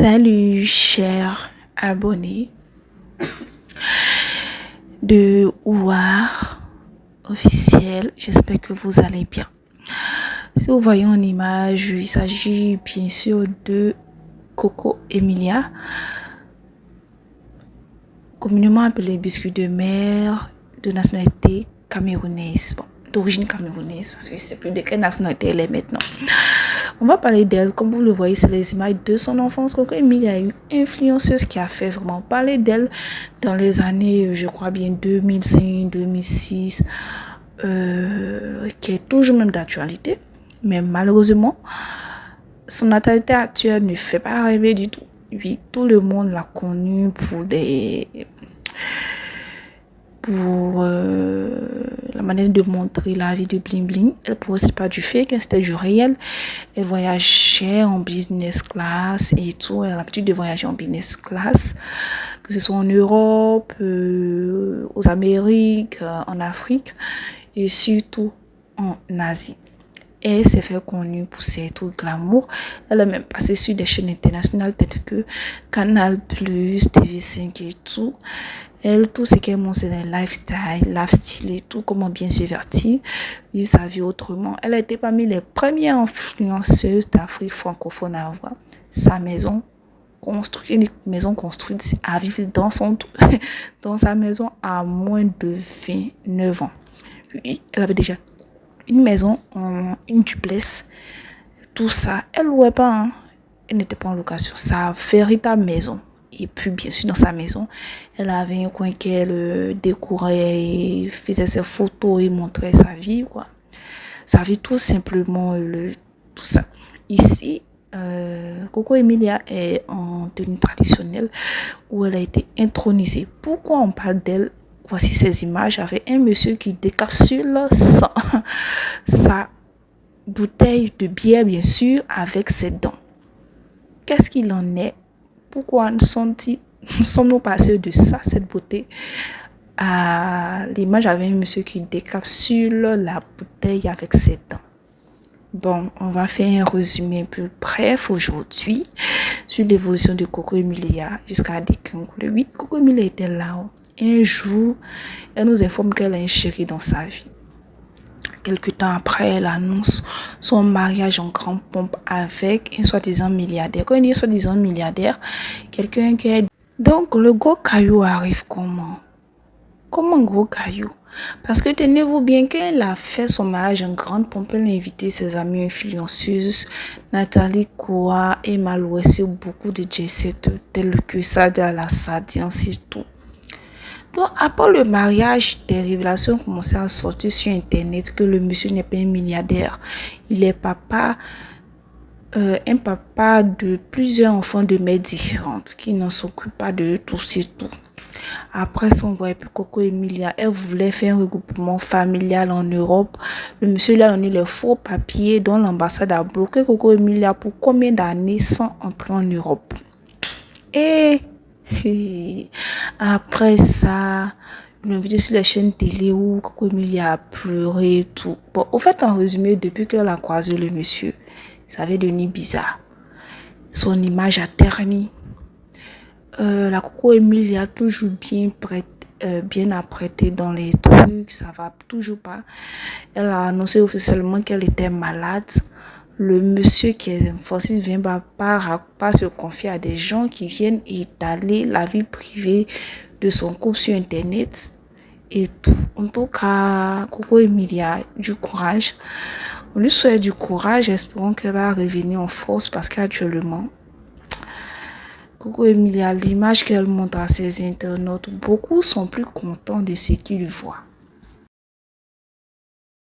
Salut chers abonnés de War officiel, j'espère que vous allez bien. Si vous voyez en image, il s'agit bien sûr de Coco Emilia, communément appelé biscuit de mer, de nationalité camerounaise, d'origine camerounaise, parce que je ne sais plus de quelle nationalité elle est maintenant. On va parler d'elle, comme vous le voyez, c'est les images de son enfance. Coco Emilia est une influenceuse qui a fait vraiment parler d'elle dans les années, je crois bien 2005, 2006, qui est toujours même d'actualité. Mais malheureusement, son natalité actuelle ne fait pas rêver du tout. Oui, tout le monde l'a connue pour la manière de montrer la vie de bling bling. Elle ne pas du fake, c'était du réel. Elle voyageait en business class et tout. Elle a l'habitude de voyager en business class, que ce soit en Europe, aux Amériques, en Afrique et surtout en Asie. Elle s'est fait connue pour ses trucs glamour. Elle a même passé sur des chaînes internationales telles que Canal+, TV5 et tout. Elle, tout ce qu'elle montre, c'est le lifestyle et tout, comment bien se divertir, vivre sa vie autrement. Elle a été parmi les premières influenceuses d'Afrique francophone à avoir sa maison construite, une maison construite, à vivre dans sa maison à moins de 29 ans. Puis, elle avait déjà une maison, une duplex, tout ça. Elle ne louait pas, hein. Elle n'était pas en location. Sa véritable maison. Et puis, bien sûr, dans sa maison, elle avait un coin qu'elle décorait et faisait ses photos et montrait sa vie, quoi. Sa vie, tout simplement, tout ça. Ici, Coco Emilia est en tenue traditionnelle où elle a été intronisée. Pourquoi on parle d'elle? Voici ces images avec un monsieur qui décapsule sa bouteille de bière, bien sûr, avec ses dents. Qu'est-ce qu'il en est? Pourquoi sommes-nous passés de ça, cette beauté, à l'image avec un monsieur qui décapsule la bouteille avec ses dents? Bon, on va faire un résumé un peu bref aujourd'hui sur l'évolution de Coco Emilia jusqu'à découvrir. Oui, Coco Emilia était là. Un jour, elle nous informe qu'elle a un chéri dans sa vie. Quelque temps après, elle annonce son mariage en grande pompe avec un soi-disant milliardaire. Quand on dit soi-disant milliardaire, quelqu'un qui est... Donc, le gros caillou arrive comment? Comment gros caillou? Parce que tenez-vous bien, qu'elle a fait son mariage en grande pompe, elle a invité ses amies influenceuses, Nathalie Koa et Malouesse, beaucoup de jet-setters tels que Sadia Alassad et ainsi tout. Donc, après le mariage, des révélations commençaient à sortir sur Internet que le monsieur n'est pas un milliardaire. Il est un papa de plusieurs enfants de mères différentes qui n'en s'occupent pas de tout et tout. Après son voyage, Coco Emilia, elle voulait faire un regroupement familial en Europe. Le monsieur lui a donné les faux papiers dont l'ambassade a bloqué Coco Emilia pour combien d'années sans entrer en Europe. Et après ça, une vidéo sur les chaînes télé où Coco Emilia a pleuré et tout. Bon, au fait, en résumé, depuis qu'elle a croisé le monsieur, ça avait devenu bizarre. Son image a terni. La Coco Emilia toujours bien apprêtée dans les trucs, ça va toujours pas. Elle a annoncé officiellement qu'elle était malade. Le monsieur qui est Francis vient pas se confier à des gens qui viennent étaler la vie privée de son couple sur Internet et tout. En tout cas, Coco Emilia, du courage. On lui souhaite du courage, espérons qu'elle va revenir en force parce qu'actuellement, Coco Emilia, l'image qu'elle montre à ses internautes, beaucoup sont plus contents de ce qu'ils voient.